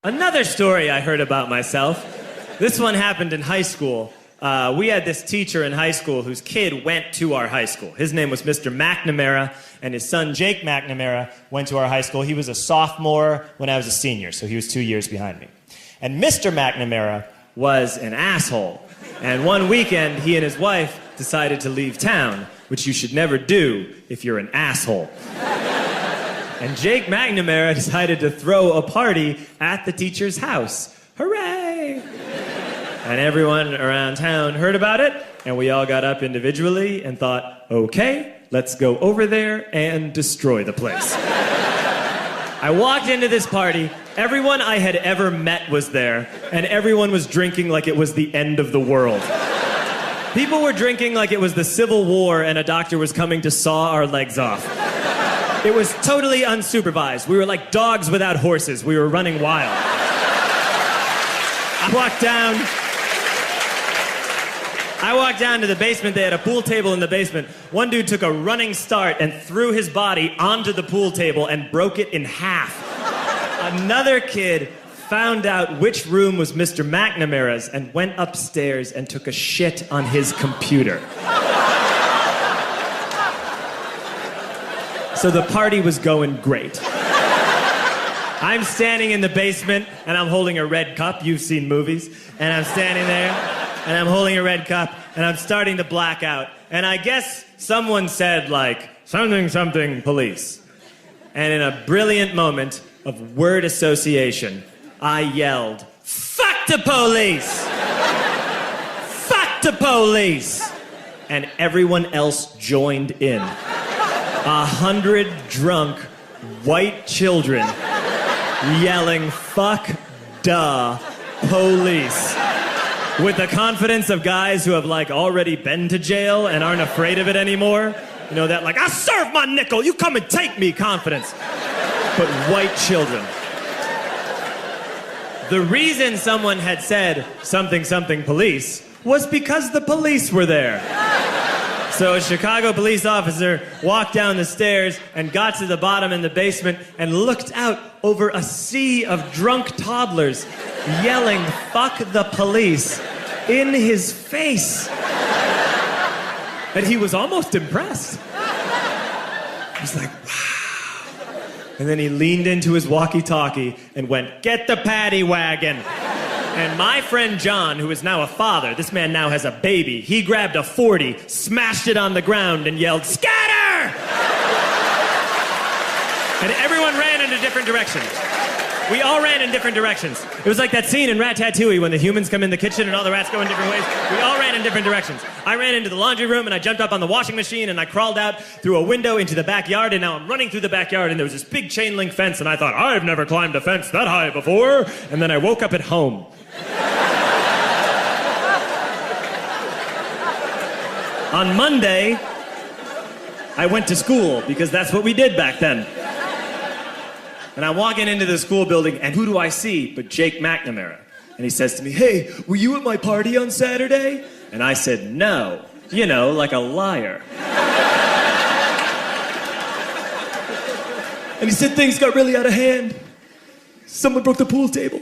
Another story I heard about myself. This one happened in high school. We had this teacher in high school whose kid went to our high school. His name was Mr. McNamara, and his son Jake McNamara went to our high school. He was a sophomore when I was a senior, so he was 2 years behind me. And Mr. McNamara was an asshole. And one weekend, he and his wife decided to leave town, which you should never do if you're an asshole. And Jake McNamara decided to throw a party at the teacher's house. Hooray! And everyone around town heard about it, and we all got up individually and thought, okay, let's go over there and destroy the place. I walked into this party, everyone I had ever met was there, and everyone was drinking like it was the end of the world. People were drinking like it was the Civil War and a doctor was coming to saw our legs off. It was totally unsupervised. We were like dogs without horses. We were running wild. I walked down to the basement. They had a pool table in the basement. One dude took a running start and threw his body onto the pool table and broke it in half. Another kid found out which room was Mr. McNamara's and went upstairs and took a shit on his computer. So the party was going great. I'm standing in the basement, and I'm holding a red cup. You've seen movies. And I'm standing there, and I'm holding a red cup, and I'm starting to black out. And I guess someone said, like, something, something, police. And in a brilliant moment of word association, I yelled, fuck the police! Fuck the police! And everyone else joined in. 100 drunk white children yelling, fuck the police. With the confidence of guys who have, like, already been to jail and aren't afraid of it anymore. You know, that, like, I'll serve my nickel, you come and take me confidence. But white children. The reason someone had said something, something, police was because the police were there. So a Chicago police officer walked down the stairs and got to the bottom in the basement and looked out over a sea of drunk toddlers yelling, fuck the police, in his face. And he was almost impressed. He was like, wow. And then he leaned into his walkie-talkie and went, get the paddy wagon. And my friend John, who is now a father, this man now has a baby, he grabbed a 40, smashed it on the ground, and yelled, scatter! And everyone ran in a different direction. We all ran in different directions. It was like that scene in Ratatouille when the humans come in the kitchen and all the rats go in different ways. We all ran in different directions. I ran into the laundry room, and I jumped up on the washing machine, and I crawled out through a window into the backyard, and now I'm running through the backyard, and there was this big chain link fence, and I thought, I've never climbed a fence that high before. And then I woke up at home. On Monday, I went to school because that's what we did back then. And I'm walking into the school building, and who do I see but Jake McNamara? And he says to me, hey, were you at my party on Saturday? And I said, no. You know, like a liar. And he said things got really out of hand. Someone broke the pool table.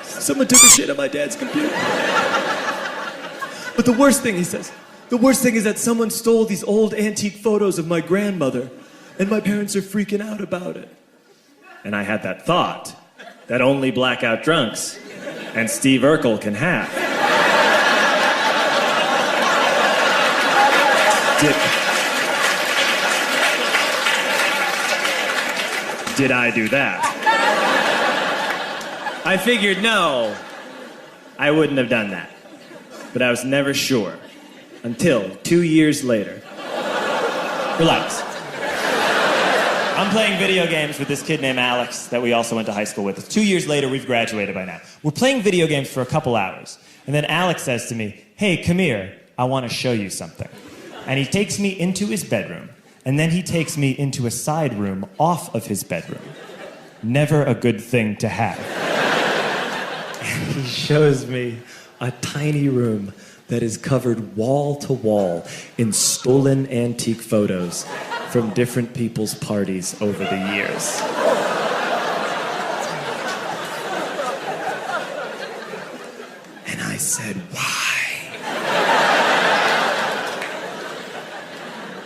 Someone took a shit on my dad's computer. But the worst thing, he says, the worst thing is that someone stole these old antique photos of my grandmother, and my parents are freaking out about it. And I had that thought that only blackout drunks and Steve Urkel can have. Did I do that? I figured, no, I wouldn't have done that. But I was never sure. Until 2 years later. Relax. I'm playing video games with this kid named Alex that we also went to high school with. 2 years later, we've graduated by now. We're playing video games for a couple hours. And then Alex says to me, hey, come here, I want to show you something. And he takes me into his bedroom. And then he takes me into a side room off of his bedroom. Never a good thing to have. And he shows me a tiny room that is covered wall to wall in stolen antique photos from different people's parties over the years. said, why?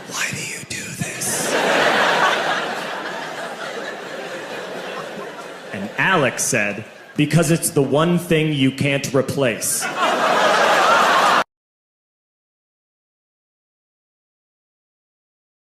Why do you do this? And Alex said, because it's the one thing you can't replace.